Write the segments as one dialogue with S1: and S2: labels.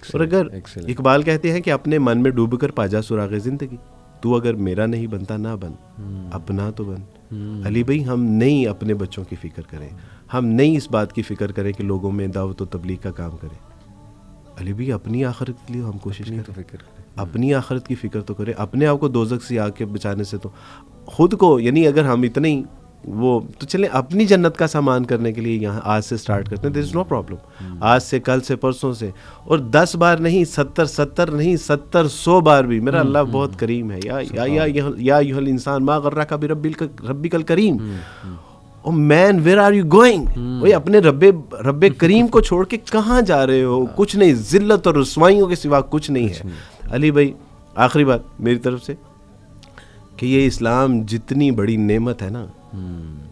S1: اور اگر اقبال کہتے ہیں کہ اپنے من میں ڈوب کر پا جا سراغ زندگی، تو اگر میرا نہیں بنتا نہ بن، اپنا تو بن۔ علی بھائی ہم نہیں اپنے بچوں کی فکر کریں، ہم نہیں اس بات کی فکر کریں کہ لوگوں میں دعوت و تبلیغ کا کام کریں۔ علی بھائی اپنی آخرت کے لیے ہم کوشش کریں، اپنی آخرت کی فکر تو کریں، اپنے آپ کو دوزخ سے آگ کے بچانے سے تو خود کو، یعنی اگر ہم اتنے ہی وہ تو چلیں اپنی جنت کا سامان کرنے کے لیے یہاں آج سے سٹارٹ کرتے ہیں، دیر از نو پرابلم۔ آج سے، کل سے، پرسوں سے، اور 10 بار نہیں، 70 نہیں، 100 بار بھی میرا اللہ بہت کریم ہے۔ یا ایھا الانسان ما غرک بربک الکریم، او مین ویئر آر یو گوئنگ، وہ اپنے رب کریم کو چھوڑ کے کہاں جا رہے ہو؟ کچھ نہیں، ذلت اور رسوائیوں کے سوا کچھ نہیں ہے۔ علی بھائی آخری بات میری طرف سے کہ یہ اسلام جتنی بڑی نعمت ہے نا،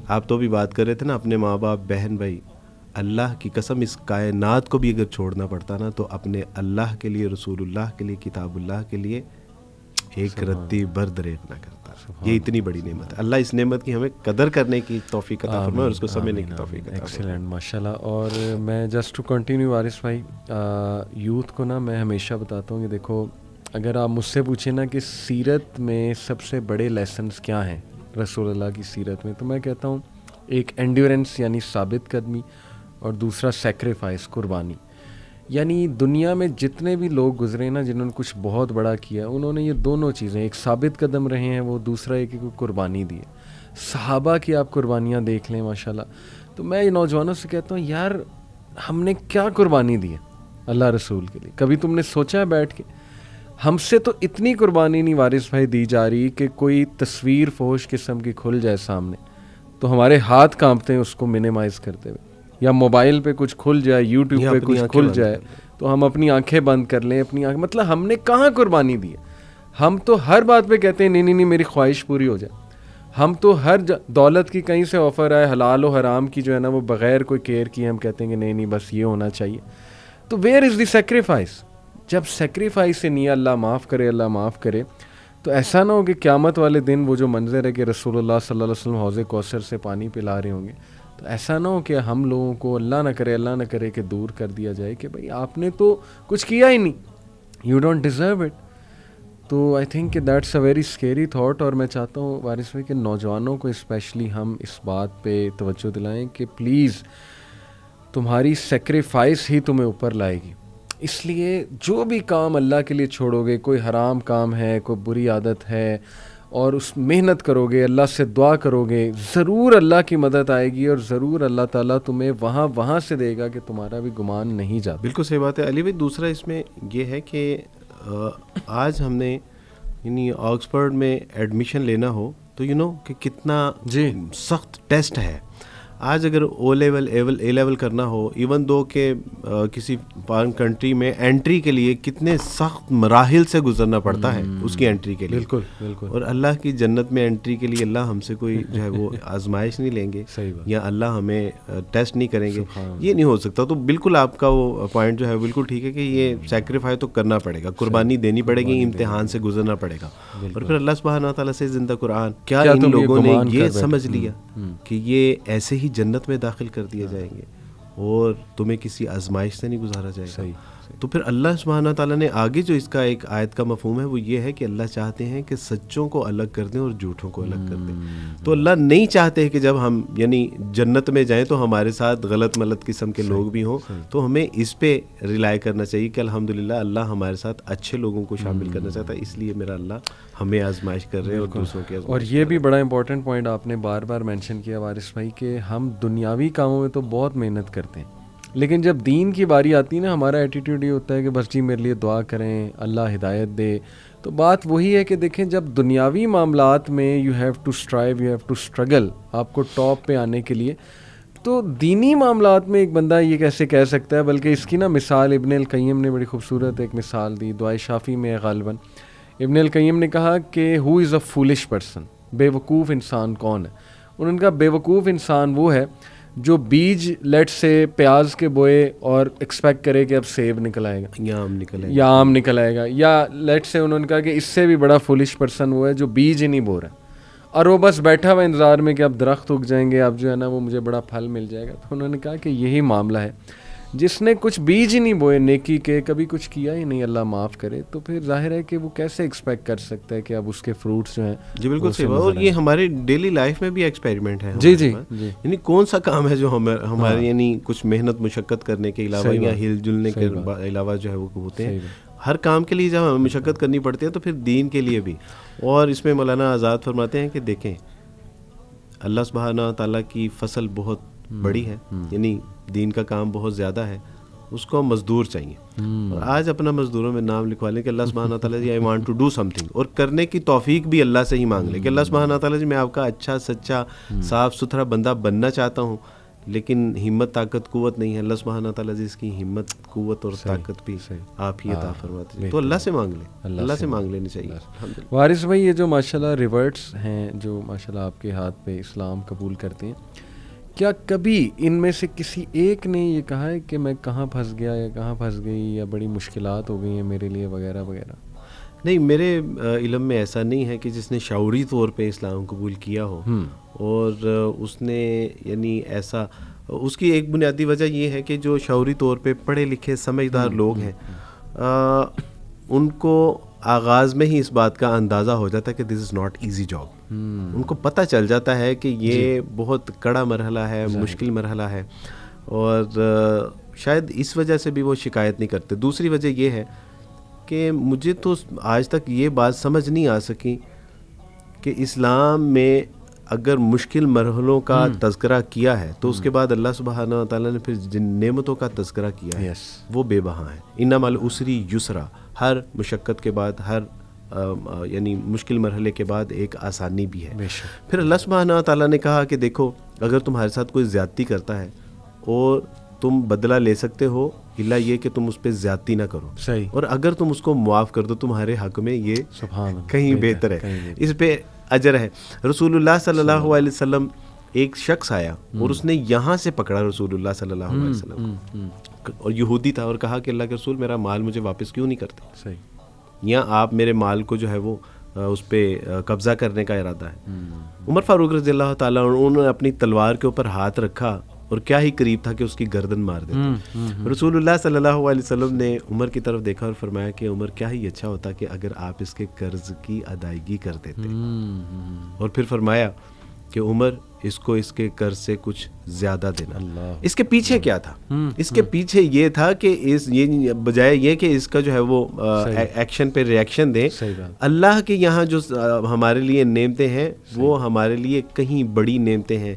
S1: آپ تو بھی بات کر رہے تھے نا اپنے ماں باپ، بہن بھائی، اللہ کی قسم اس کائنات کو بھی اگر چھوڑنا پڑتا نا تو اپنے اللہ کے لیے، رسول اللہ کے لیے، کتاب اللہ کے لیے ایک رتی بر دریغ نہ کرتا۔ یہ اتنی بڑی نعمت ہے، اللہ اس نعمت کی ہمیں قدر کرنے کی توفیق عطا فرمائے اور اس کو سمجھنے کی توفیق عطا فرمائے۔
S2: ایکسیلنٹ، ماشاءاللہ۔ اور میں جسٹ ٹو کنٹینیو وارث بھائی، یوتھ کو نا میں ہمیشہ بتاتا ہوں کہ دیکھو، اگر آپ مجھ سے پوچھیں نا کہ سیرت میں سب سے بڑے لیسنز کیا ہیں رسول اللہ کی سیرت میں، تو میں کہتا ہوں ایک اینڈیورنس یعنی ثابت قدمی، اور دوسرا سیکریفائس، قربانی۔ یعنی دنیا میں جتنے بھی لوگ گزرے نا جنہوں نے کچھ بہت بڑا کیا، انہوں نے یہ دونوں چیزیں، ایک ثابت قدم رہے ہیں وہ، دوسرا ایک قربانی دی ہے۔ صحابہ کی آپ قربانیاں دیکھ لیں ماشاءاللہ۔ تو میں یہ نوجوانوں سے کہتا ہوں یار ہم نے کیا قربانی دی ہے اللہ رسول کے لیے؟ کبھی تم نے سوچا ہے بیٹھ کے؟ ہم سے تو اتنی قربانی نہیں وارث بھائی دی جا رہی کہ کوئی تصویر فحش قسم کی کھل جائے سامنے تو ہمارے ہاتھ کانپتے ہیں اس کو منیمائز کرتے ہوئے، یا موبائل پہ کچھ کھل جائے، یوٹیوب پہ کچھ کھل جائے تو ہم اپنی آنکھیں بند کر لیں، مطلب ہم نے کہاں قربانی دی ہے؟ ہم تو ہر بات پہ کہتے ہیں نہیں میری خواہش پوری ہو جائے۔ ہم تو ہر دولت کی کہیں سے آفر آئے، حلال و حرام کی جو ہے نا وہ بغیر کوئی کیئر کی ہم کہتے ہیں کہ نہیں بس یہ ہونا چاہیے۔ تو ویئر از دی سیکریفائس؟ جب سیکریفائس سے نہیں، اللہ معاف کرے، تو ایسا نہ ہو کہ قیامت والے دن وہ جو منظر ہے کہ رسول اللہ صلی اللہ علیہ وسلم حوض کوثر سے پانی پلا رہے ہوں گے، تو ایسا نہ ہو کہ ہم لوگوں کو اللہ نہ کرے کہ دور کر دیا جائے کہ بھائی آپ نے تو کچھ کیا ہی نہیں، یو ڈونٹ ڈیزرو اٹ۔ تو آئی تھنک کہ that's a very scary thought, اور میں چاہتا ہوں وارث بھائی کہ نوجوانوں کو اسپیشلی ہم اس بات پہ توجہ دلائیں کہ پلیز تمہاری سیکریفائس ہی تمہیں اوپر لائے گی۔ اس لیے جو بھی کام اللہ کے لیے چھوڑو گے، کوئی حرام کام ہے، کوئی بری عادت ہے، اور اس محنت کرو گے، اللہ سے دعا کرو گے، ضرور اللہ کی مدد آئے گی، اور ضرور اللہ تعالیٰ تمہیں وہاں سے دے گا کہ تمہارا بھی گمان نہیں جاتا۔
S1: بالکل صحیح بات ہے علی بھائی۔ دوسرا اس میں یہ ہے کہ آج ہم نے یعنی آکسفورڈ میں ایڈمیشن لینا ہو تو کہ کتنا سخت ٹیسٹ ہے۔ آج اگر او لیول اے لیول کرنا ہو، ایون دو کہ کسی فارن کنٹری میں انٹری کے لیے کتنے سخت مراحل سے گزرنا پڑتا ہے اس کی انٹری کے لیے۔
S2: بالکل۔
S1: اور اللہ کی جنت میں انٹری کے لیے اللہ ہم سے کوئی جو ہے وہ آزمائش نہیں لیں گے یا اللہ ہمیں ٹیسٹ نہیں کریں گے، یہ نہیں ہو سکتا۔ تو بالکل آپ کا وہ پوائنٹ جو ہے بالکل ٹھیک ہے کہ یہ سیکریفائی تو کرنا پڑے گا، قربانی دینی پڑے گی، امتحان سے گزرنا پڑے گا۔ اور پھر اللہ سبحانہ و تعالیٰ سے زندہ قرآن، کیا ان لوگوں نے یہ سمجھ لیا کہ یہ ایسے ہی جنت میں داخل کر دیے جائیں گے اور تمہیں کسی آزمائش سے نہیں گزارا جائے گا؟ تو پھر اللہ سبحانہ تعالیٰ نے آگے جو اس کا ایک آیت کا مفہوم ہے وہ یہ ہے کہ اللہ چاہتے ہیں کہ سچوں کو الگ کر دیں اور جھوٹوں کو الگ کر دیں۔ تو اللہ نہیں چاہتے کہ جب ہم یعنی جنت میں جائیں تو ہمارے ساتھ غلط ملت قسم کے لوگ بھی ہوں، تو ہمیں اس پہ ریلائی کرنا چاہیے کہ الحمدللہ اللہ ہمارے ساتھ اچھے لوگوں کو شامل کرنا چاہتا ہے، اس لیے میرا اللہ ہمیں آزمائش کر رہے ہیں اور دوسروں کی آزمائش۔
S2: اور یہ بھی بڑا امپورٹنٹ پوائنٹ آپ نے بار بار مینشن کیا وارث بھائی کہ ہم دنیاوی کاموں میں تو بہت محنت کرتے ہیں، لیکن جب دین کی باری آتی ہے نا، ہمارا ایٹیٹیوڈ یہ ہوتا ہے کہ بس جی میرے لیے دعا کریں، اللہ ہدایت دے۔ تو بات وہی ہے کہ دیکھیں جب دنیاوی معاملات میں you have to strive, you have to struggle, آپ کو ٹاپ پہ آنے کے لیے، تو دینی معاملات میں ایک بندہ یہ کیسے کہہ سکتا ہے؟ بلکہ اس کی نا مثال ابن القیم نے بڑی خوبصورت ایک مثال دی، دعائے شافی میں غالباً ابن القیم نے کہا کہ ہو از اے فولش پرسن، بے وقوف انسان کون ہے؟ انہوں نے کہا بے وقوف انسان وہ ہے جو بیج لیٹ سے پیاز کے بوئے اور ایکسپیکٹ کرے کہ اب سیب نکل آئے گا یا آم نکل آئے گا، یا لیٹ سے انہوں نے کہا کہ اس سے بھی بڑا فولش پرسن وہ ہے جو بیج ہی نہیں بو رہا اور وہ بس بیٹھا ہوا انتظار میں کہ اب درخت اگ جائیں گے، اب جو ہے نا وہ مجھے بڑا پھل مل جائے گا۔ تو انہوں نے کہا کہ یہی معاملہ ہے جس نے کچھ بیج ہی نہیں بوئے نیکی کے, کبھی کچھ کیا ہی نہیں, اللہ معاف کرے, تو پھر ظاہر ہے کہ وہ کیسے ایکسپیکٹ کر سکتا ہے کہ اب اس کے فروٹس جو ہیں.
S1: جی بالکل صحیح بات, اور یہ ہمارے ڈیلی لائف میں بھی ایکسپیریمنٹ ہے.
S2: جی جی جی,
S1: یعنی کون سا کام ہے جو ہمارے یعنی کچھ محنت مشقت کرنے کے علاوہ یا ہل جلنے کے علاوہ جو ہے وہ ہوتے ہیں. ہر کام کے لیے جب ہمیں مشقت کرنی پڑتی ہے تو پھر دین کے لیے بھی. اور اس میں مولانا آزاد فرماتے ہیں کہ دیکھیں اللہ سبحانہ تعالیٰ کی فصل بہت بڑی ہے, یعنی دین کا کام بہت زیادہ ہے, اس کو مزدور چاہیے. اور آج اپنا مزدوروں میں نام لکھوا لیں کہ اللہ سبحانہ تعالیٰ جی I want to do something, اور کرنے کی توفیق بھی اللہ سے ہی مانگ لیں کہ اللہ سبحانہ تعالیٰ جی میں آپ کا اچھا سچا صاف ستھرا بندہ بننا چاہتا ہوں, لیکن ہمت طاقت قوت نہیں ہے. اللہ سبحانہ تعالیٰ جی اس کی ہمت قوت اور طاقت بھی آپ ہی عطا فرماتے ہیں. تو اللہ سے مانگ لیں, اللہ سے مانگ لینی چاہیے.
S2: وارث بھائی یہ جو ماشاءاللہ ریورٹس ہیں جو ماشاءاللہ آپ کے ہاتھ پہ اسلام قبول کرتے ہیں, کیا کبھی ان میں سے کسی ایک نے یہ کہا ہے کہ میں کہاں پھنس گیا یا کہاں پھنس گئی یا بڑی مشکلات ہو گئی ہیں میرے لیے وغیرہ وغیرہ؟
S1: نہیں, میرے علم میں ایسا نہیں ہے کہ جس نے شعوری طور پہ اسلام قبول کیا ہو. اور اس نے یعنی ایسا, اس کی ایک بنیادی وجہ یہ ہے کہ جو شعوری طور پہ پڑھے لکھے سمجھدار لوگ ہیں ان کو آغاز میں ہی اس بات کا اندازہ ہو جاتا ہے کہ دس از ناٹ ایزی جاب. ان کو پتہ چل جاتا ہے کہ یہ بہت کڑا مرحلہ ہے, مشکل مرحلہ ہے, اور شاید اس وجہ سے بھی وہ شکایت نہیں کرتے. دوسری وجہ یہ ہے کہ مجھے تو آج تک یہ بات سمجھ نہیں آ سکی کہ اسلام میں اگر مشکل مرحلوں کا تذکرہ کیا ہے تو اس کے بعد اللہ سبحانہ تعالیٰ نے پھر جن نعمتوں کا تذکرہ کیا ہے وہ بے بہا ہیں. ان مع العسری یسرا, ہر مشقت کے بعد, ہر یعنی مشکل مرحلے کے بعد ایک آسانی بھی ہے. پھر اللہ سبحانہ تعالیٰ نے کہا کہ دیکھو اگر تمہارے ساتھ کوئی زیادتی کرتا ہے اور تم بدلہ لے سکتے ہو, الا یہ کہ تم اس پہ زیادتی نہ کرو, اور اگر تم اس کو معاف کر دو تمہارے حق میں یہ کہیں بہتر ہے, اس پہ اجر ہے. رسول اللہ صلی اللہ علیہ وسلم, ایک شخص آیا اور اس نے یہاں سے پکڑا رسول اللہ صلی اللہ علیہ وسلم, اور یہودی تھا, اور کہا کہ اللہ کے رسول میرا مال مجھے واپس کیوں نہیں کرتے, یا آپ میرے مال کو جو ہے وہ اس پہ قبضہ کرنے کا ارادہ ہے. عمر فاروق رضی اللہ تعالیٰ انہوں نے اپنی تلوار کے اوپر ہاتھ رکھا اور کیا ہی قریب تھا کہ اس کی گردن مار دیتے. رسول اللہ صلی اللہ علیہ وسلم نے عمر کی طرف دیکھا اور فرمایا کہ عمر کیا ہی اچھا ہوتا کہ اگر آپ اس کے قرض کی ادائیگی کر دیتے. اور پھر فرمایا کہ عمر اس کو اس کے قرض سے کچھ زیادہ دینا. اس کے پیچھے کیا تھا؟ اس کے پیچھے یہ تھا کہ یہ بجائے یہ کہ اس کا جو ہے وہ ایکشن پہ ریئیکشن دیں, اللہ کے یہاں جو ہمارے لیے نعمتیں ہیں وہ ہمارے لیے کہیں بڑی نعمتیں ہیں.